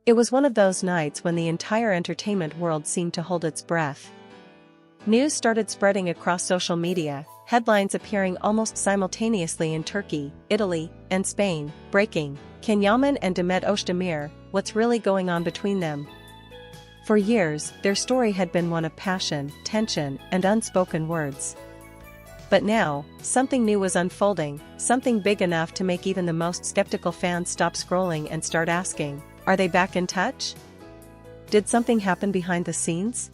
It was one of those nights when the entire entertainment world seemed to hold its breath. News started spreading across social media, headlines appearing almost simultaneously in Turkey, Italy, and Spain. Breaking: Can Yaman and Demet Özdemir, what's really going on between them? For years, their story had been one of passion, tension, and unspoken words. But now, something new was unfolding, something big enough to make even the most skeptical fans stop scrolling and start asking, are they back in touch? Did something happen behind the scenes?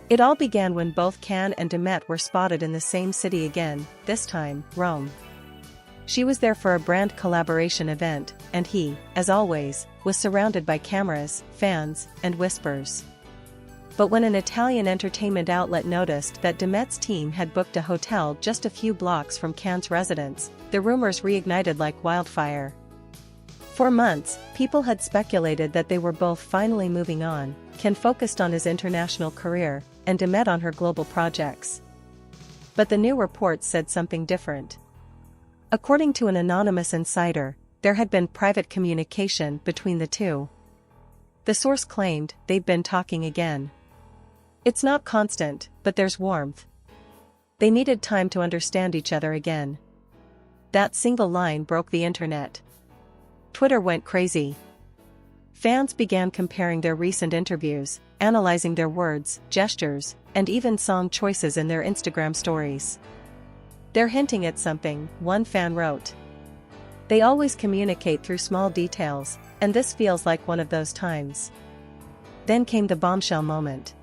It all began when both Can and Demet were spotted in the same city again, this time, Rome. She was there for a brand collaboration event, and he, as always, was surrounded by cameras, fans, and whispers. But when an Italian entertainment outlet noticed that Demet's team had booked a hotel just a few blocks from Can's residence, the rumors reignited like wildfire. For months, people had speculated that they were both finally moving on, Can focused on his international career, and Demet on her global projects. But the new reports said something different. According to an anonymous insider, there had been private communication between the two. The source claimed they'd been talking again. It's not constant, but there's warmth. They needed time to understand each other again. That single line broke the internet. Twitter went crazy. Fans began comparing their recent interviews, analyzing their words, gestures, and even song choices in their Instagram stories. They're hinting at something, one fan wrote. They always communicate through small details, and this feels like one of those times. Then came the bombshell moment.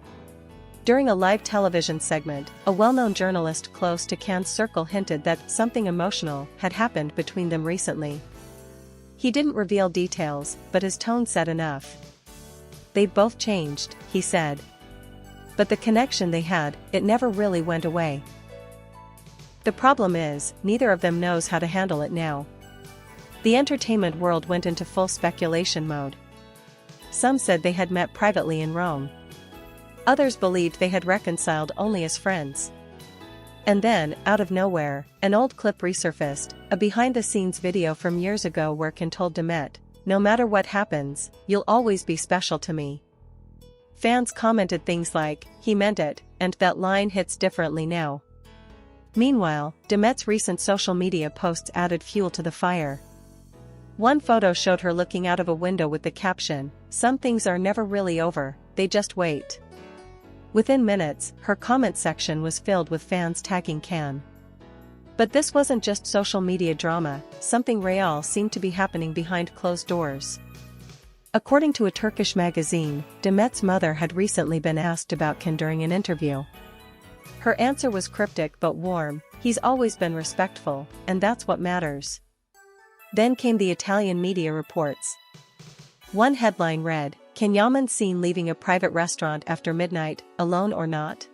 During a live television segment, a well-known journalist close to Can's circle hinted that something emotional had happened between them recently. He didn't reveal details, but his tone said enough. They'd both changed, he said. But the connection they had, it never really went away. The problem is, neither of them knows how to handle it now. The entertainment world went into full speculation mode. Some said they had met privately in Rome. Others believed they had reconciled only as friends. And then, out of nowhere, an old clip resurfaced, a behind-the-scenes video from years ago where Can told Demet, "No matter what happens, you'll always be special to me." Fans commented things like, "He meant it," and "That line hits differently now." Meanwhile, Demet's recent social media posts added fuel to the fire. One photo showed her looking out of a window with the caption, "Some things are never really over, they just wait." Within minutes, her comment section was filled with fans tagging Can. But this wasn't just social media drama, something real seemed to be happening behind closed doors. According to a Turkish magazine, Demet's mother had recently been asked about Can during an interview. Her answer was cryptic but warm, "He's always been respectful, and that's what matters." Then came the Italian media reports. One headline read, "Can Yaman seen leaving a private restaurant after midnight, alone or not?"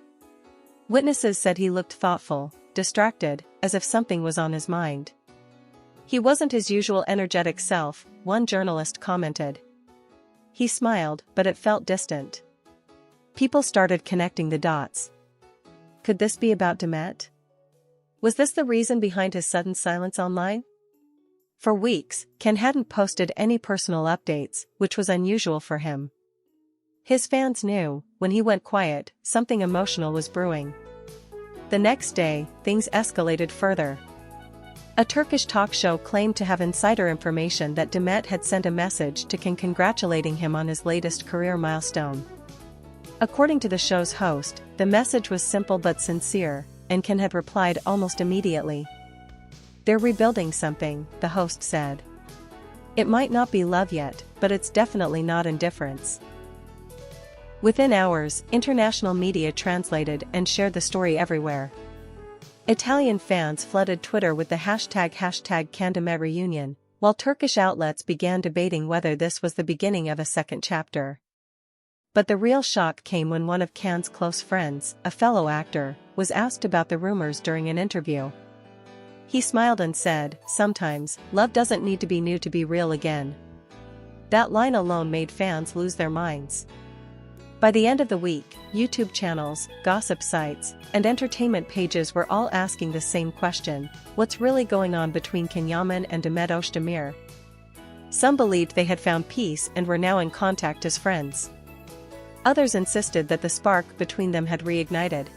Witnesses said he looked thoughtful, distracted, as if something was on his mind. "He wasn't his usual energetic self," one journalist commented. He smiled, but it felt distant. People started connecting the dots. Could this be about Demet? Was this the reason behind his sudden silence online? For weeks, Can hadn't posted any personal updates, which was unusual for him. His fans knew, when he went quiet, something emotional was brewing. The next day, things escalated further. A Turkish talk show claimed to have insider information that Demet had sent a message to Can congratulating him on his latest career milestone. According to the show's host, the message was simple but sincere, and Can had replied almost immediately. "They're rebuilding something," the host said. "It might not be love yet, but it's definitely not indifference." Within hours, international media translated and shared the story everywhere. Italian fans flooded Twitter with the hashtag #CanDemet reunion, while Turkish outlets began debating whether this was the beginning of a second chapter. But the real shock came when one of Can's close friends, a fellow actor, was asked about the rumors during an interview. He smiled and said, "Sometimes, love doesn't need to be new to be real again." That line alone made fans lose their minds. By the end of the week, YouTube channels, gossip sites, and entertainment pages were all asking the same question: what's really going on between Can Yaman and Demet Özdemir? Some believed they had found peace and were now in contact as friends. Others insisted that the spark between them had reignited.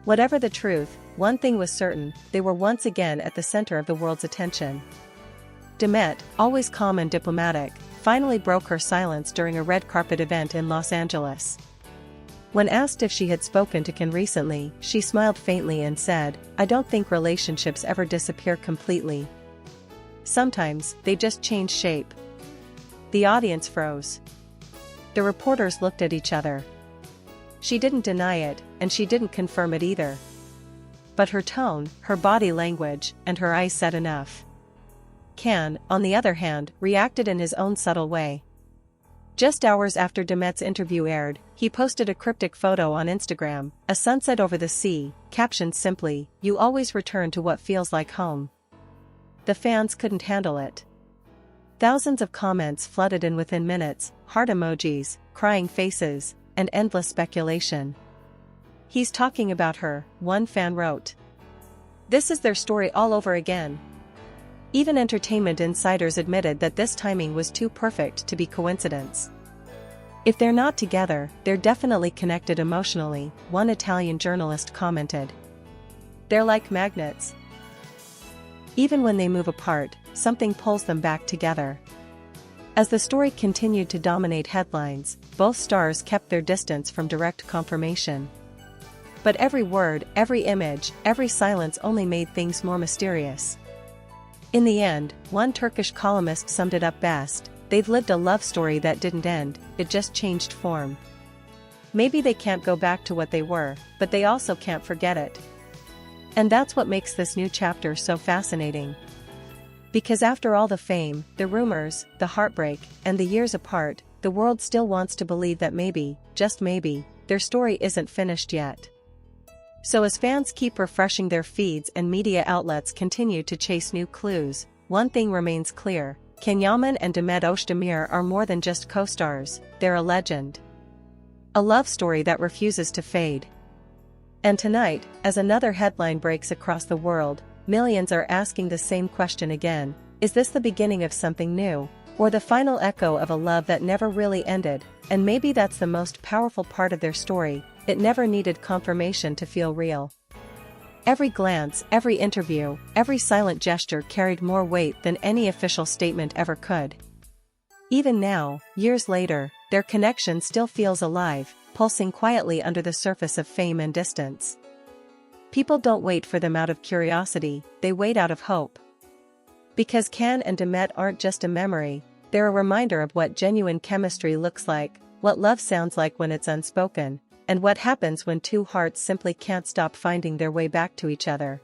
Whatever the truth, one thing was certain: they were once again at the center of the world's attention. Demet, always calm and diplomatic, finally broke her silence during a red carpet event in Los Angeles. When asked if she had spoken to Can recently, she smiled faintly and said, "I don't think relationships ever disappear completely. Sometimes, they just change shape." The audience froze. The reporters looked at each other. She didn't deny it, and she didn't confirm it either. But her tone, her body language, and her eyes said enough. Can, on the other hand, reacted in his own subtle way. Just hours after Demet's interview aired, he posted a cryptic photo on Instagram, a sunset over the sea, captioned simply, "You always return to what feels like home." The fans couldn't handle it. Thousands of comments flooded in within minutes, heart emojis, crying faces, and endless speculation. "He's talking about her," one fan wrote. "This is their story all over again." Even entertainment insiders admitted that this timing was too perfect to be coincidence. "If they're not together, they're definitely connected emotionally," one Italian journalist commented. "They're like magnets. Even when they move apart, something pulls them back together." As the story continued to dominate headlines, both stars kept their distance from direct confirmation. But every word, every image, every silence only made things more mysterious. In the end, one Turkish columnist summed it up best: "They've lived a love story that didn't end, it just changed form." Maybe they can't go back to what they were, but they also can't forget it. And that's what makes this new chapter so fascinating. Because after all the fame, the rumors, the heartbreak, and the years apart, the world still wants to believe that maybe, just maybe, their story isn't finished yet. So as fans keep refreshing their feeds and media outlets continue to chase new clues, one thing remains clear: Can Yaman and Demet Özdemir are more than just co-stars, they're a legend. A love story that refuses to fade. And tonight, as another headline breaks across the world, millions are asking the same question again: is this the beginning of something new, or the final echo of a love that never really ended? And maybe that's the most powerful part of their story: it never needed confirmation to feel real. Every glance, every interview, every silent gesture carried more weight than any official statement ever could. Even now, years later, their connection still feels alive, pulsing quietly under the surface of fame and distance. People don't wait for them out of curiosity, they wait out of hope. Because Can and Demet aren't just a memory, they're a reminder of what genuine chemistry looks like, what love sounds like when it's unspoken, and what happens when two hearts simply can't stop finding their way back to each other.